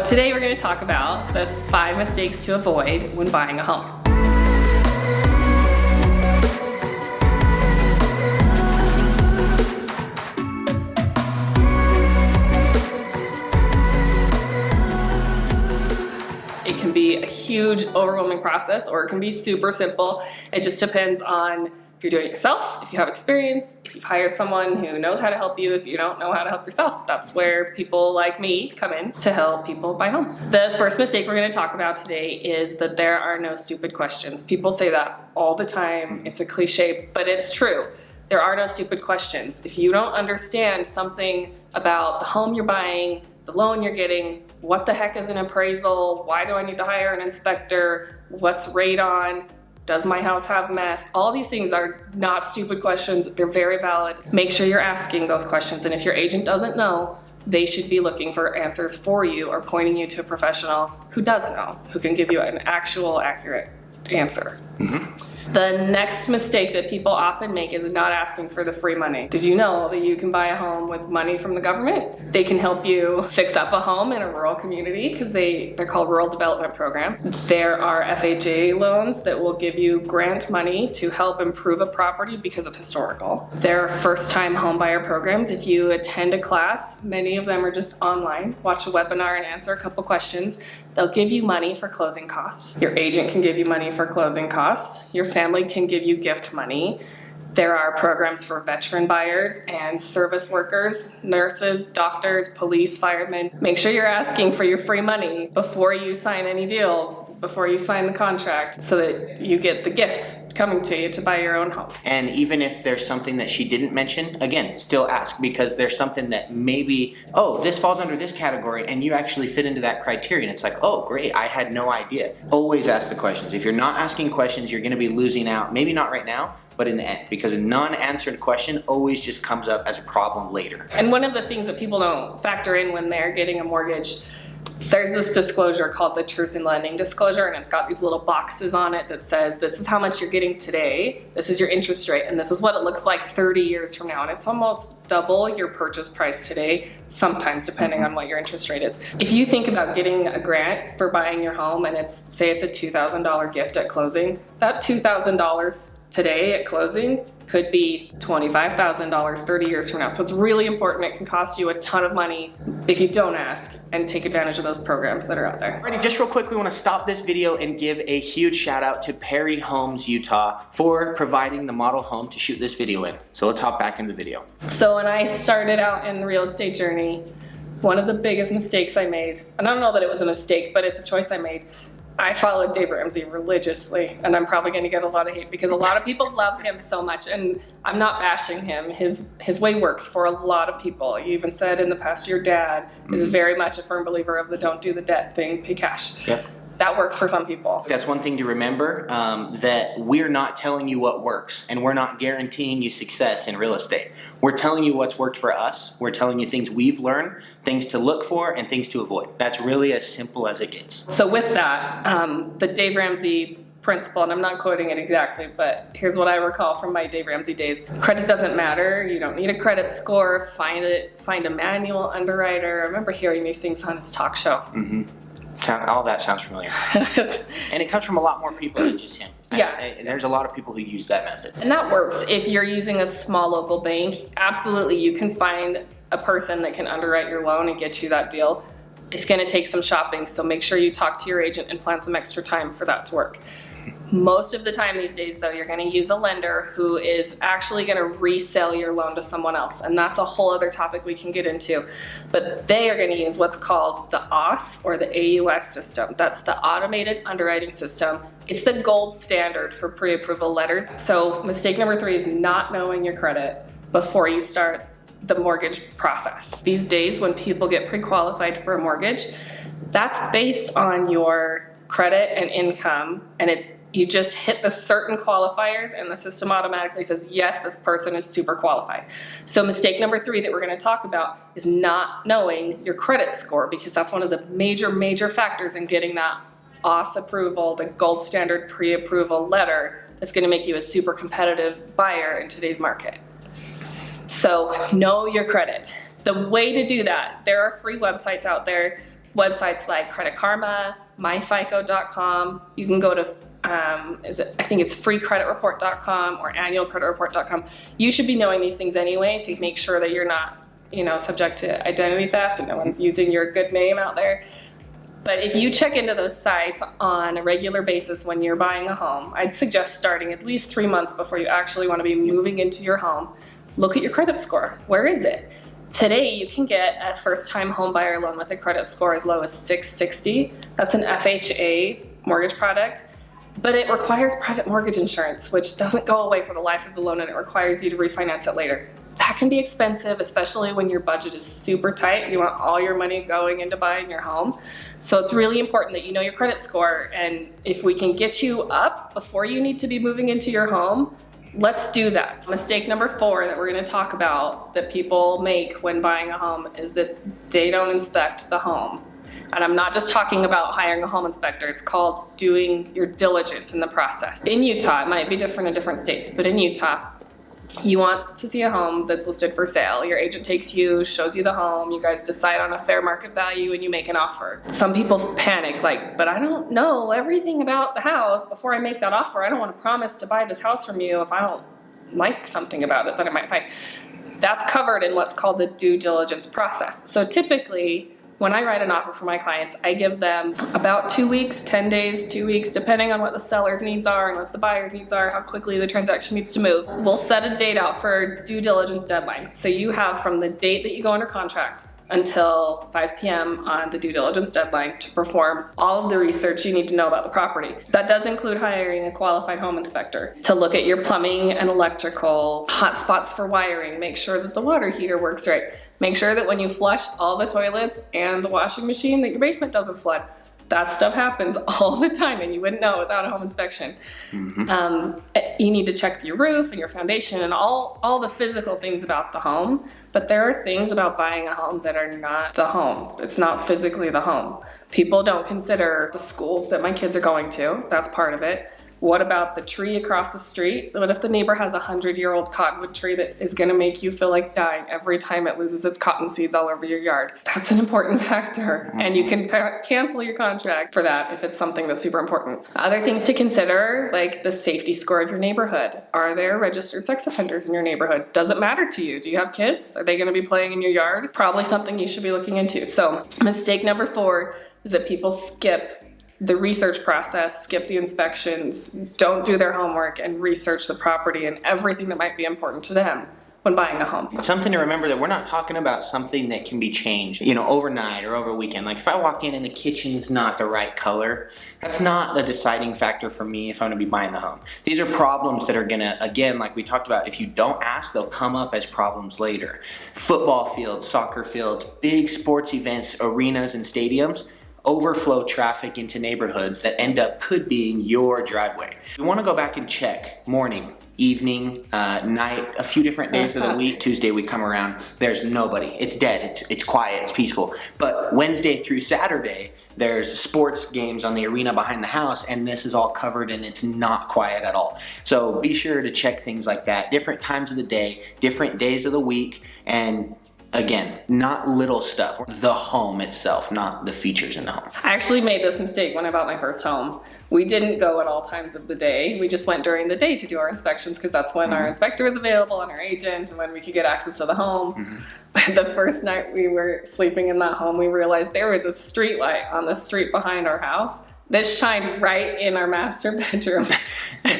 Today we're going to talk about the 5 mistakes to avoid when buying a home. It can be a huge, overwhelming process, or it can be super simple. It just depends on if you're doing it yourself, if you have experience, if you've hired someone who knows how to help you, if you don't know how to help yourself. That's where people like me come in to help people buy homes. The first mistake we're going to talk about today is that there are no stupid questions. People say that all the time. It's a cliche, but it's true. There are no stupid questions. If you don't understand something about the home you're buying, the loan you're getting, what the heck is an appraisal, why do I need to hire an inspector, what's radon, does my house have meth? All these things are not stupid questions. They're very valid. Make sure you're asking those questions. And if your agent doesn't know, they should be looking for answers for you or pointing you to a professional who does know, who can give you an actual accurate answer. The next mistake that people often make is not asking for the free money. Did you know that you can buy a home with money from the government? They can help you fix up a home in a rural community because they're called rural development programs. There are FHA loans that will give you grant money to help improve a property because it's historical. There are first-time homebuyer programs. If you attend a class, many of them are just online. Watch a webinar and answer a couple questions. They'll give you money for closing costs. Your agent can give you money for closing costs. Your family can give you gift money. There are programs for veteran buyers and service workers, nurses, doctors, police, firemen. Make sure you're asking for your free money before you sign any deals, before you sign the contract, so that you get the gifts coming to you to buy your own home. And even if there's something that she didn't mention, again, still ask, because there's something that maybe, oh, this falls under this category, and you actually fit into that criteria, and it's like, oh, great, I had no idea. Always ask the questions. If you're not asking questions, you're gonna be losing out, maybe not right now, but in the end, because a non-answered question always just comes up as a problem later. And one of the things that people don't factor in when they're getting a mortgage, there's this disclosure called the Truth in Lending disclosure, and it's got these little boxes on it that says this is how much you're getting today, this is your interest rate, and this is what it looks like 30 years from now. And it's almost double your purchase price today, sometimes depending on what your interest rate is. If you think about getting a grant for buying your home and say it's a $2,000 gift at closing, that $2,000 today at closing could be $25,000 30 years from now. So it's really important. It can cost you a ton of money if you don't ask and take advantage of those programs that are out there. Alrighty, just real quick, we want to stop this video and give a huge shout out to Perry Homes, Utah for providing the model home to shoot this video in. So let's hop back into the video. So when I started out in the real estate journey, one of the biggest mistakes I made, and I don't know that it was a mistake, but it's a choice I made, I followed Dave Ramsey religiously, and I'm probably going to get a lot of hate because a lot of people love him so much, and I'm not bashing him. His way works for a lot of people. You even said in the past your dad is very much a firm believer of the don't do the debt thing, pay cash. Yep. That works for some people. That's one thing to remember, that we're not telling you what works, and we're not guaranteeing you success in real estate. We're telling you what's worked for us. We're telling you things we've learned, things to look for, and things to avoid. That's really as simple as it gets. So with that, the Dave Ramsey principle, and I'm not quoting it exactly, but here's what I recall from my Dave Ramsey days. Credit doesn't matter. You don't need a credit score. Find a manual underwriter. I remember hearing these things on his talk show. All that sounds familiar. And it comes from a lot more people than just him. Yeah. And there's a lot of people who use that method. And that works. If you're using a small local bank, absolutely you can find a person that can underwrite your loan and get you that deal. It's going to take some shopping, so make sure you talk to your agent and plan some extra time for that to work. Most of the time these days though, you're going to use a lender who is actually going to resell your loan to someone else, and that's a whole other topic we can get into. But they are going to use what's called the AUS or the AUS system. That's the automated underwriting system. It's the gold standard for pre-approval letters. So mistake number 3 is not knowing your credit before you start the mortgage process. These days when people get pre-qualified for a mortgage, that's based on your credit and income, and you just hit the certain qualifiers and the system automatically says, yes, this person is super qualified. So mistake number 3 that we're going to talk about is not knowing your credit score, because that's one of the major factors in getting that AUS approval, the gold standard pre-approval letter that's going to make you a super competitive buyer in today's market. So know your credit. The way to do that, there are free websites out there websites like Credit Karma, myfico.com. You can go to I think it's freecreditreport.com or annualcreditreport.com. You should be knowing these things anyway to make sure that you're not, subject to identity theft and no one's using your good name out there. But if you check into those sites on a regular basis when you're buying a home, I'd suggest starting at least 3 months before you actually want to be moving into your home. Look at your credit score. Where is it? Today, you can get a first-time home buyer loan with a credit score as low as 660. That's an FHA mortgage product. But it requires private mortgage insurance, which doesn't go away for the life of the loan, and it requires you to refinance it later. That can be expensive, especially when your budget is super tight. You want all your money going into buying your home. So it's really important that you know your credit score, and if we can get you up before you need to be moving into your home, let's do that. Mistake number 4 that we're going to talk about that people make when buying a home is that they don't inspect the home. And I'm not just talking about hiring a home inspector, it's called doing your diligence in the process. In Utah, it might be different in different states, but in Utah, you want to see a home that's listed for sale. Your agent takes you, shows you the home, you guys decide on a fair market value, and you make an offer. Some people panic, but I don't know everything about the house before I make that offer. I don't want to promise to buy this house from you if I don't like something about it that I might find. That's covered in what's called the due diligence process. So typically, when I write an offer for my clients, I give them about 2 weeks, 10 days, 2 weeks, depending on what the seller's needs are and what the buyer's needs are, how quickly the transaction needs to move. We'll set a date out for due diligence deadline. So you have from the date that you go under contract until 5 p.m. on the due diligence deadline to perform all of the research you need to know about the property. That does include hiring a qualified home inspector to look at your plumbing and electrical, hot spots for wiring, make sure that the water heater works right. Make sure that when you flush all the toilets and the washing machine that your basement doesn't flood. That stuff happens all the time and you wouldn't know without a home inspection. You need to check your roof and your foundation and all the physical things about the home, but there are things about buying a home that are not the home. It's not physically the home. People don't consider the schools that my kids are going to. That's part of it. What about the tree across the street? What if the neighbor has a 100-year-old cottonwood tree that is gonna make you feel like dying every time it loses its cotton seeds all over your yard? That's an important factor. And you can cancel your contract for that if it's something that's super important. Other things to consider, like the safety score of your neighborhood. Are there registered sex offenders in your neighborhood? Does it matter to you? Do you have kids? Are they gonna be playing in your yard? Probably something you should be looking into. So mistake number 4 is that people skip the research process, skip the inspections, don't do their homework and research the property and everything that might be important to them when buying a home. Something to remember that we're not talking about something that can be changed, overnight or over a weekend. Like if I walk in and the kitchen's not the right color, that's not a deciding factor for me if I'm gonna be buying the home. These are problems that are gonna, again, like we talked about, if you don't ask, they'll come up as problems later. Football fields, soccer fields, big sports events, arenas and stadiums, overflow traffic into neighborhoods that could be your driveway. We want to go back and check morning, evening, night, a few different days of the week. Tuesday we come around, there's nobody. It's dead, it's quiet, it's peaceful. But Wednesday through Saturday, there's sports games on the arena behind the house and this is all covered and it's not quiet at all. So be sure to check things like that. Different times of the day, different days of the week, and again, not little stuff, the home itself, not the features in the home. I actually made this mistake when I bought my first home. We didn't go at all times of the day. We just went during the day to do our inspections because that's when our inspector was available and our agent and when we could get access to the home. But the first night we were sleeping in that home, we realized there was a street light on the street behind our house that shined right in our master bedroom.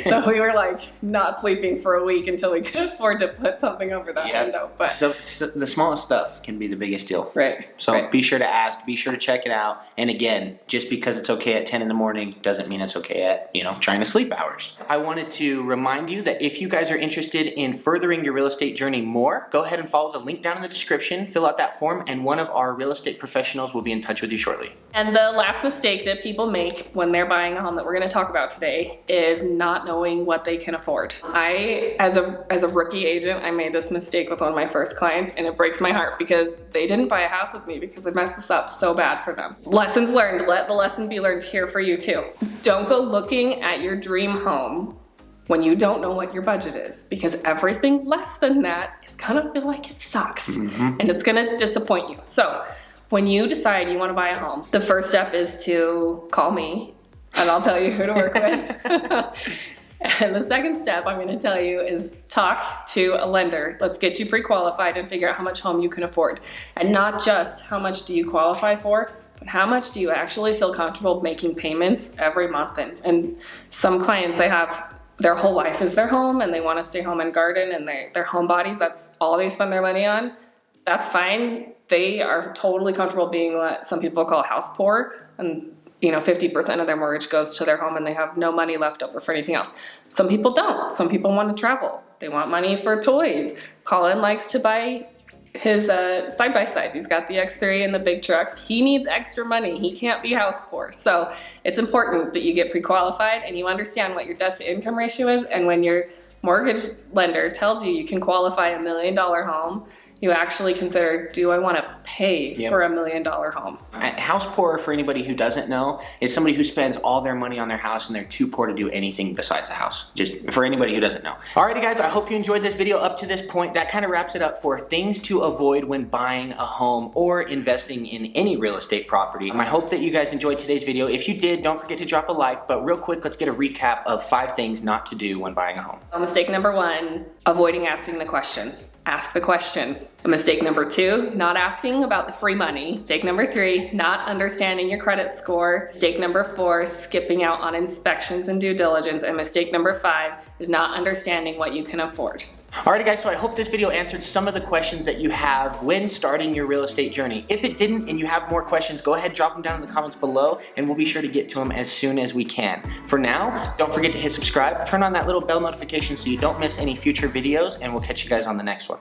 So we were like not sleeping for a week until we could afford to put something over that window. But so the smallest stuff can be the biggest deal. Right. So be sure to ask, be sure to check it out. And again, just because it's okay at 10 in the morning doesn't mean it's okay at, trying to sleep hours. I wanted to remind you that if you guys are interested in furthering your real estate journey more, go ahead and follow the link down in the description, fill out that form, and one of our real estate professionals will be in touch with you shortly. And the last mistake that people make when they're buying a home that we're going to talk about today is not knowing what they can afford. As a rookie agent, I made this mistake with one of my first clients and it breaks my heart because they didn't buy a house with me because I messed this up so bad for them. Lessons learned. Let the lesson be learned here for you too. Don't go looking at your dream home when you don't know what your budget is, because everything less than that is gonna feel like it sucks and it's gonna disappoint you. So When you decide you want to buy a home, the first step is to call me and I'll tell you who to work with. And the second step I'm gonna tell you is talk to a lender. Let's get you pre-qualified and figure out how much home you can afford. And not just how much do you qualify for, but how much do you actually feel comfortable making payments every month. And some clients, they have their whole life is their home and they wanna stay home and garden and they're homebodies, that's all they spend their money on. That's fine. They are totally comfortable being what some people call house poor, and 50% of their mortgage goes to their home and they have no money left over for anything else. Some people don't. Some people want to travel. They want money for toys. Collin likes to buy his side-by-sides. He's got the X3 and the big trucks. He needs extra money. He can't be house poor. So it's important that you get pre-qualified and you understand what your debt to income ratio is. And when your mortgage lender tells you you can qualify $1 million home, you actually consider, do I want to pay for $1 million home? House poor, for anybody who doesn't know, is somebody who spends all their money on their house and they're too poor to do anything besides the house. Just for anybody who doesn't know. Alrighty guys, I hope you enjoyed this video up to this point. That kind of wraps it up for things to avoid when buying a home or investing in any real estate property. I hope that you guys enjoyed today's video. If you did, don't forget to drop a like, but real quick, let's get a recap of 5 things not to do when buying a home. Mistake number 1, avoiding asking the questions. Ask the questions. Mistake number 2, not asking about the free money. Mistake number 3, not understanding your credit score. Mistake number 4, skipping out on inspections and due diligence. And mistake number 5 is not understanding what you can afford. Alrighty guys, so I hope this video answered some of the questions that you have when starting your real estate journey. If it didn't and you have more questions, go ahead, drop them down in the comments below and we'll be sure to get to them as soon as we can. For now, don't forget to hit subscribe, turn on that little bell notification so you don't miss any future videos, and we'll catch you guys on the next one.